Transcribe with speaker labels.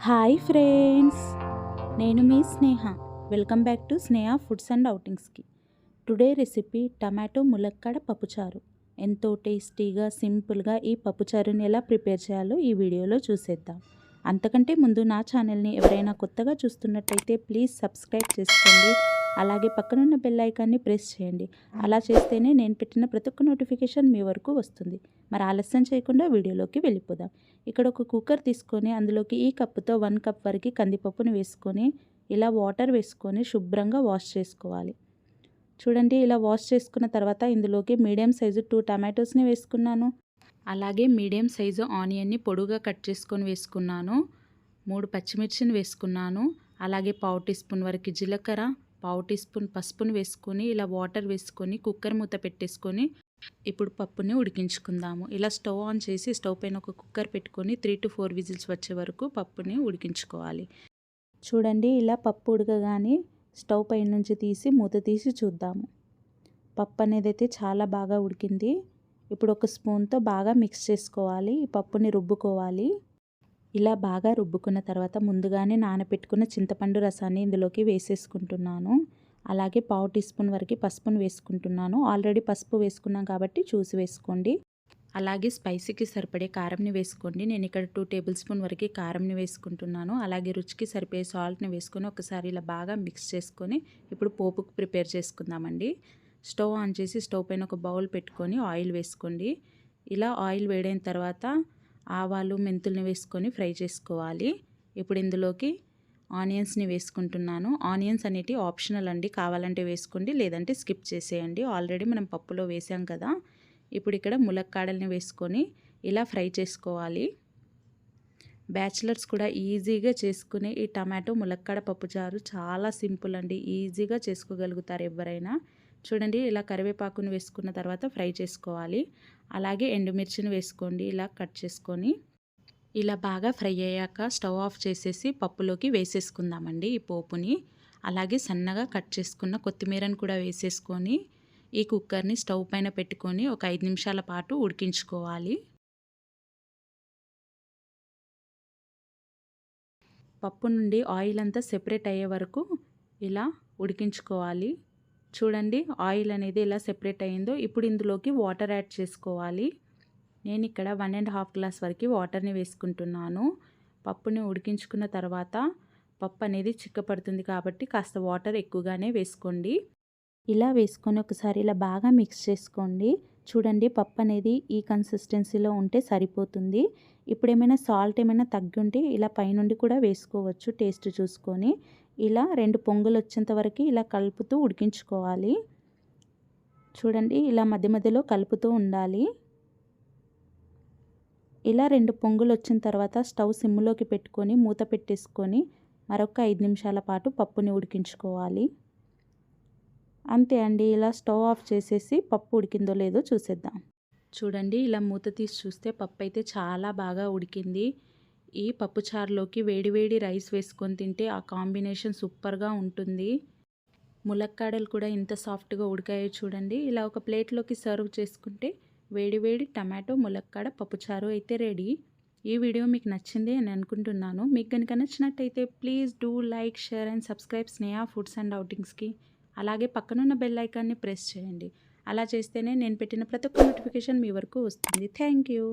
Speaker 1: Hi friends, నేను మీ Sneha. Welcome back to Sneha foods and అవుటింగ్స్కి. టుడే రెసిపీ టమాటో ములక్కాడ పప్పుచారు. ఎంతో టేస్టీగా సింపుల్గా ఈ పప్పుచారుని ఎలా ప్రిపేర్ చేయాలో ఈ వీడియోలో చూసేద్దాం. అంతకంటే ముందు నా ఛానల్ని ఎవరైనా కొత్తగా చూస్తున్నట్టయితే ప్లీజ్ సబ్స్క్రైబ్ చేసుకోండి. అలాగే పక్కనున్న బెల్ ఐకాన్ని ప్రెస్ చేయండి. అలా చేస్తేనే నేను పెట్టిన ప్రతి ఒక్క నోటిఫికేషన్ మీ వరకు వస్తుంది. మరి ఆలస్యం చేయకుండా వీడియోలోకి వెళ్ళిపోదాం. ఇక్కడ ఒక కుక్కర్ తీసుకొని అందులోకి ఈ కప్పుతో 1 కప్ వరకు కందిపప్పుని వేసుకొని ఇలా వాటర్ వేసుకొని శుభ్రంగా వాష్ చేసుకోవాలి. చూడండి, ఇలా వాష్ చేసుకున్న తర్వాత ఇందులోకి మీడియం సైజు 2 టమాటోస్ని వేసుకున్నాను. అలాగే మీడియం సైజు ఆనియన్ని పొడుగా కట్ చేసుకొని వేసుకున్నాను. 3 పచ్చిమిర్చిని వేసుకున్నాను. అలాగే పావు టీ స్పూన్ వరకు జీలకర్ర, పావు టీ స్పూన్ పసుపుని వేసుకొని ఇలా వాటర్ వేసుకొని కుక్కర్ మూత పెట్టేసుకొని ఇప్పుడు పప్పుని ఉడికించుకుందాము. ఇలా స్టవ్ ఆన్ చేసి స్టవ్ పైన ఒక కుక్కర్ పెట్టుకొని 3 to 4 విజిల్స్ వచ్చే వరకు పప్పుని ఉడికించుకోవాలి. చూడండి, ఇలా పప్పు ఉడకగానే స్టవ్ పైన నుంచి తీసి మూత తీసి చూద్దాము. పప్పు అనేది అయితే చాలా బాగా ఉడికింది. ఇప్పుడు ఒక స్పూన్తో బాగా మిక్స్ చేసుకోవాలి. ఈ పప్పుని రుబ్బుకోవాలి. ఇలా బాగా రుబ్బుకున్న తర్వాత ముందుగానే నానబెట్టుకున్న చింతపండు రసాన్ని ఇందులోకి వేసేసుకుంటున్నాను. అలాగే పావు టీ స్పూన్ వరకు పసుపును వేసుకుంటున్నాను. ఆల్రెడీ పసుపు వేసుకున్నాం కాబట్టి చూసి వేసుకోండి. అలాగే స్పైసీకి సరిపడే కారంని వేసుకోండి. నేను ఇక్కడ 2 టేబుల్ స్పూన్ వరకు కారంని వేసుకుంటున్నాను. అలాగే రుచికి సరిపడే సాల్ట్ని వేసుకొని ఒకసారి ఇలా బాగా మిక్స్ చేసుకొని ఇప్పుడు పోపుకు ప్రిపేర్ చేసుకుందామండి. స్టవ్ ఆన్ చేసి స్టవ్ పైన ఒక బౌల్ పెట్టుకొని ఆయిల్ వేసుకోండి. ఇలా ఆయిల్ వేడైన తర్వాత ఆవాలు మెంతుల్ని వేసుకొని ఫ్రై చేసుకోవాలి. ఇప్పుడు ఇందులోకి ఆనియన్స్ని వేసుకుంటున్నాను. ఆనియన్స్ అనేటివి ఆప్షనల్ అండి, కావాలంటే వేసుకోండి లేదంటే స్కిప్ చేసేయండి. ఆల్రెడీ మనం పప్పులో వేసాం కదా. ఇప్పుడు ఇక్కడ ములక్కాడల్ని వేసుకొని ఇలా ఫ్రై చేసుకోవాలి. బ్యాచిలర్స్ కూడా ఈజీగా చేసుకునే ఈ టమాటో ములక్కాడ పప్పుచారు చాలా సింపుల్ అండి, ఈజీగా చేసుకోగలుగుతారు ఎవరైనా. చూడండి, ఇలా కరివేపాకుని వేసుకున్న తర్వాత ఫ్రై చేసుకోవాలి. అలాగే ఎండుమిర్చిని వేసుకోండి ఇలా కట్ చేసుకొని. ఇలా బాగా ఫ్రై అయ్యాక స్టవ్ ఆఫ్ చేసేసి పప్పులోకి వేసేసుకుందామండి ఈ పోపుని. అలాగే సన్నగా కట్ చేసుకున్న కొత్తిమీరని కూడా వేసేసుకొని ఈ కుక్కర్ని స్టవ్ పైన పెట్టుకొని ఒక 5 నిమిషాల పాటు ఉడికించుకోవాలి. పప్పు నుండి ఆయిల్ అంతా సెపరేట్ అయ్యే వరకు ఇలా ఉడికించుకోవాలి. చూడండి, ఆయిల్ అనేది ఇలా సెపరేట్ అయ్యిందో ఇప్పుడు ఇందులోకి వాటర్ యాడ్ చేసుకోవాలి. నేను ఇక్కడ 1.5 గ్లాస్ వరకు వాటర్ని వేసుకుంటున్నాను. పప్పుని ఉడికించుకున్న తర్వాత పప్పు అనేది చిక్కపడుతుంది కాబట్టి కాస్త వాటర్ ఎక్కువగానే వేసుకోండి. ఇలా వేసుకొని ఒకసారి ఇలా బాగా మిక్స్ చేసుకోండి. చూడండి, పప్పు అనేది ఈ కన్సిస్టెన్సీలో ఉంటే సరిపోతుంది. ఇప్పుడు ఏమైనా సాల్ట్ ఏమైనా తగ్గి ఉంటే ఇలా పైనుండి కూడా వేసుకోవచ్చు టేస్ట్ చూసుకొని. ఇలా 2 పొంగులు వచ్చేంత వరకు ఇలా కలుపుతూ ఉడికించుకోవాలి. చూడండి, ఇలా మధ్య మధ్యలో కలుపుతూ ఉండాలి. ఇలా 2 పొంగులు వచ్చిన తర్వాత స్టవ్ సిమ్లోకి పెట్టుకొని మూత పెట్టేసుకొని మరొక 5 నిమిషాల పాటు పప్పుని ఉడికించుకోవాలి. అంతే అండి, ఇలా స్టవ్ ఆఫ్ చేసేసి పప్పు ఉడికిందో లేదో చూసేద్దాం. చూడండి, ఇలా మూత తీసి చూస్తే పప్పు అయితే చాలా బాగా ఉడికింది. ఈ పప్పుచారులోకి వేడివేడి రైస్ వేసుకొని తింటే ఆ కాంబినేషన్ సూపర్గా ఉంటుంది. ములక్కాడలు కూడా ఇంత సాఫ్ట్గా ఉడికాయో చూడండి. ఇలా ఒక ప్లేట్లోకి సర్వ్ చేసుకుంటే వేడివేడి టమాటో ములక్కాడ పప్పుచారు అయితే రెడీ. ఈ వీడియో మీకు నచ్చింది అని అనుకుంటున్నాను. మీకు కనుక నచ్చినట్టయితే please do like, share and subscribe Sneha foods and అవుటింగ్స్కి. అలాగే పక్కనున్న బెల్ ఐకాన్ని ప్రెస్ చేయండి. అలా చేస్తేనే నేను పెట్టిన ప్రతి ఒక్క నోటిఫికేషన్ మీ వరకు వస్తుంది. Thank you.